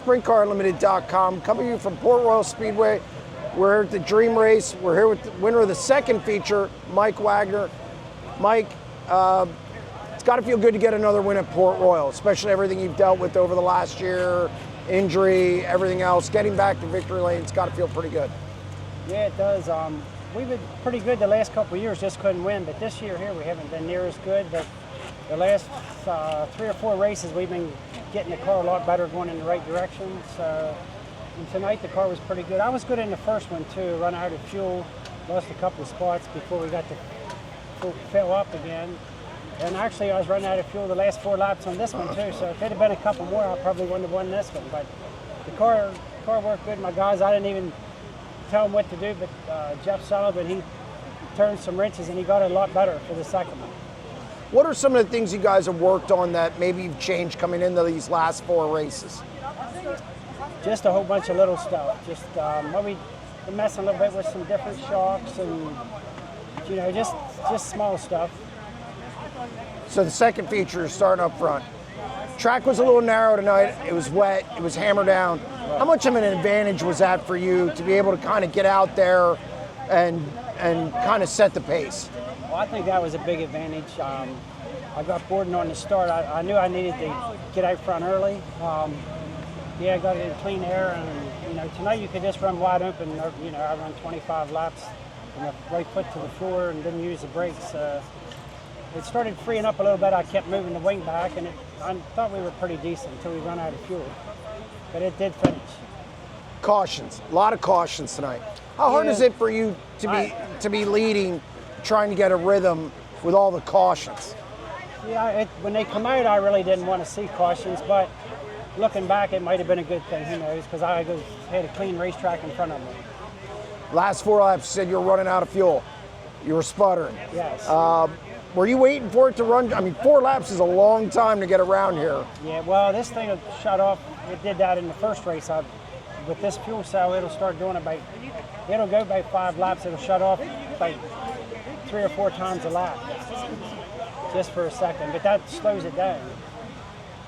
SprintCarUnlimited.com, coming to you from Port Royal Speedway. We're here at the Dream Race. We're here with the winner of the second feature, Mike Wagner. Mike, it's got to feel good to get another win at Port Royal, especially everything you've dealt with over the last year, injury, everything else. Getting back to victory lane, it's got to feel pretty good. Yeah, it does. We've been pretty good the last couple of years, just couldn't win. But this year here, we haven't been near as good. But the last 3 or 4 races, we've been getting the car a lot better, going in the right direction. So and tonight, the car was pretty good. I was good in the first one, too. Run out of fuel, lost a couple of spots before we got to fill up again. And actually, I was running out of fuel the last 4 laps on this one, too. So if it had been a couple more, I probably wouldn't have won this one. But the car worked good. My guys, I didn't even tell him what to do, but Jeff Sullivan, he turned some wrenches and he got it a lot better for the second one. What are some of the things you guys have worked on that maybe you've changed coming into these last 4 races? Just a whole bunch of little stuff. Just maybe messing a little bit with some different shocks and, you know, just small stuff. So the second feature is starting up front. Track was a little narrow tonight. It was wet. It was hammered down. Right. How much of an advantage was that for you to be able to kind of get out there and kind of set the pace? Well, I think that was a big advantage. I got boarding on the start. I knew I needed to get out front early. Yeah, I got it in clean air, and you know, tonight you could just run wide open. You know, I run 25 laps from the right foot to the floor and didn't use the brakes. It started freeing up a little bit. I kept moving the wing back, and I thought we were pretty decent until we ran out of fuel. But it did finish. Cautions, a lot of cautions tonight. How hard is it for you to be leading, trying to get a rhythm with all the cautions? Yeah, when they come out, I really didn't want to see cautions, but looking back, it might have been a good thing. Who knows? Because I had a clean racetrack in front of me. Last 4 laps, you said you were running out of fuel. You were sputtering. Yes. Were you waiting for it to run? I mean, 4 laps is a long time to get around here. Yeah, well, this thing will shut off. It did that in the first race. With this fuel cell, it'll start doing it'll go by 5 laps. It'll shut off like 3 or 4 times a lap, just for a second. But that slows it down.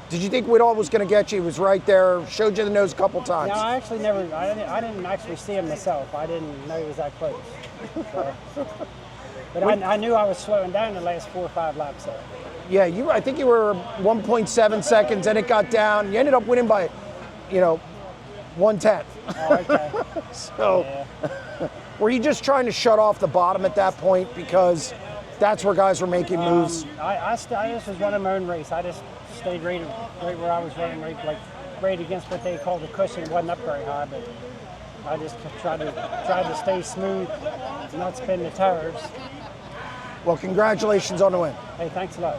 Did you think Whitall was going to get you? He was right there, showed you the nose a couple times. No, I actually I didn't actually see him myself. I didn't know he was that close. So. But I knew I was slowing down the last 4 or 5 laps there. Yeah, I think you were 1.7 seconds, and it got down. You ended up winning by, 1/10. Oh, okay. So, yeah. Were you just trying to shut off the bottom at that point because that's where guys were making moves? I just was running my own race. I just stayed right where I was running, right against what they call the cushion. It wasn't up very high, but I just tried to stay smooth, not spin the tires. Well, congratulations on the win. Hey, thanks a lot.